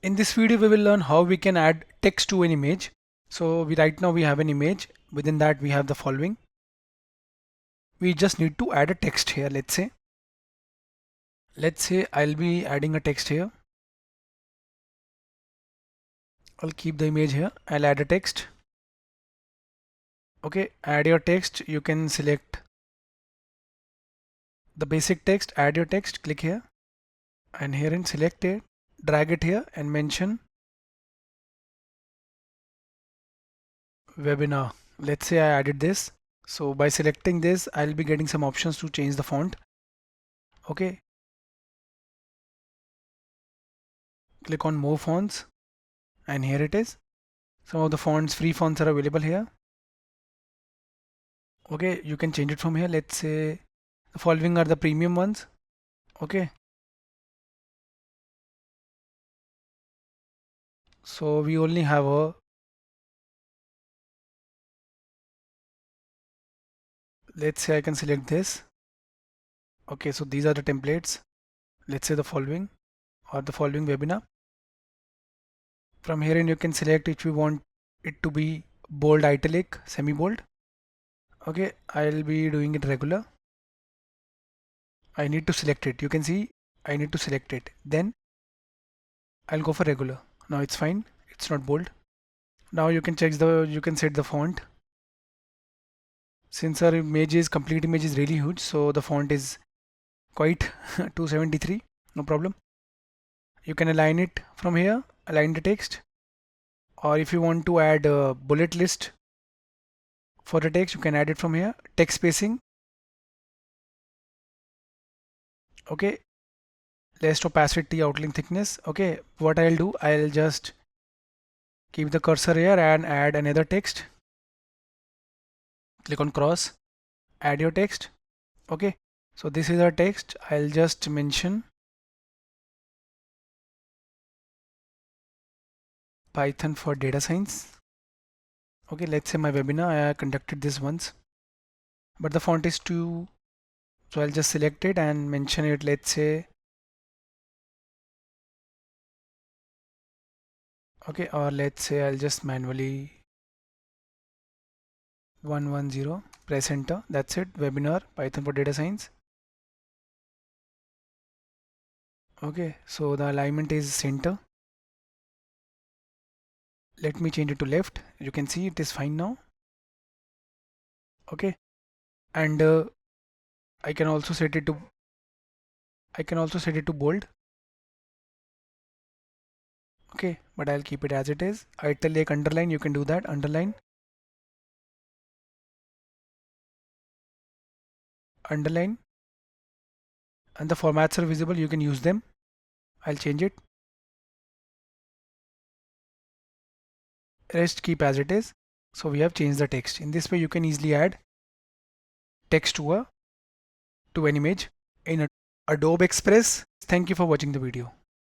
In this video, we will learn how we can add text to an image. So right now we have an image. Within that we have the following. We just need to add a text here. Let's say I'll be adding a text here. I'll keep the image here. I'll add a text. Okay, add your text. You can select the basic text, add your text, click here and here and select it, drag it here and mention webinar. Let's say I added this. So by selecting this, I'll be getting some options to change the font. Okay, click on more fonts and here it is. Some of the fonts, free fonts are available here. Okay, you can change it from here. Let's say the following are the premium ones. Okay, so we only have a, let's say I can select this. Okay, so these are the templates. Let's say the following or the following webinar. From here in you can select if you want it to be bold, italic, semi bold. Okay, I'll be doing it regular. I need to select it. You can see I need to select it. Then I'll go for regular. Now it's fine. It's not bold. Now you can you can set the font. Since our complete image is really huge, so the font is quite 273. No problem. You can align it from here, align the text. Or if you want to add a bullet list for the text, you can add it from here. Text spacing. Okay, less opacity, outline thickness. Okay, what I'll do, I'll just keep the cursor here and add another text. Click on cross, add your text. Okay, so this is our text. I'll just mention Python for data science. Okay, let's say my webinar, I conducted this once, but the font is too, so I'll just select it and mention it. Let's say, okay, or let's say I'll just manually 110, press enter. That's it. Webinar Python for data science. Okay, so the alignment is center. Let me change it to left. You can see it is fine now. Okay, and I can also set it to bold. Okay, but I'll keep it as it is. Italic, underline, you can do that. Underline, underline, and the formats are visible. You can use them. I'll change it. Rest keep as it is. So we have changed the text. In this way, you can easily add text to an image in Adobe Express. Thank you for watching the video.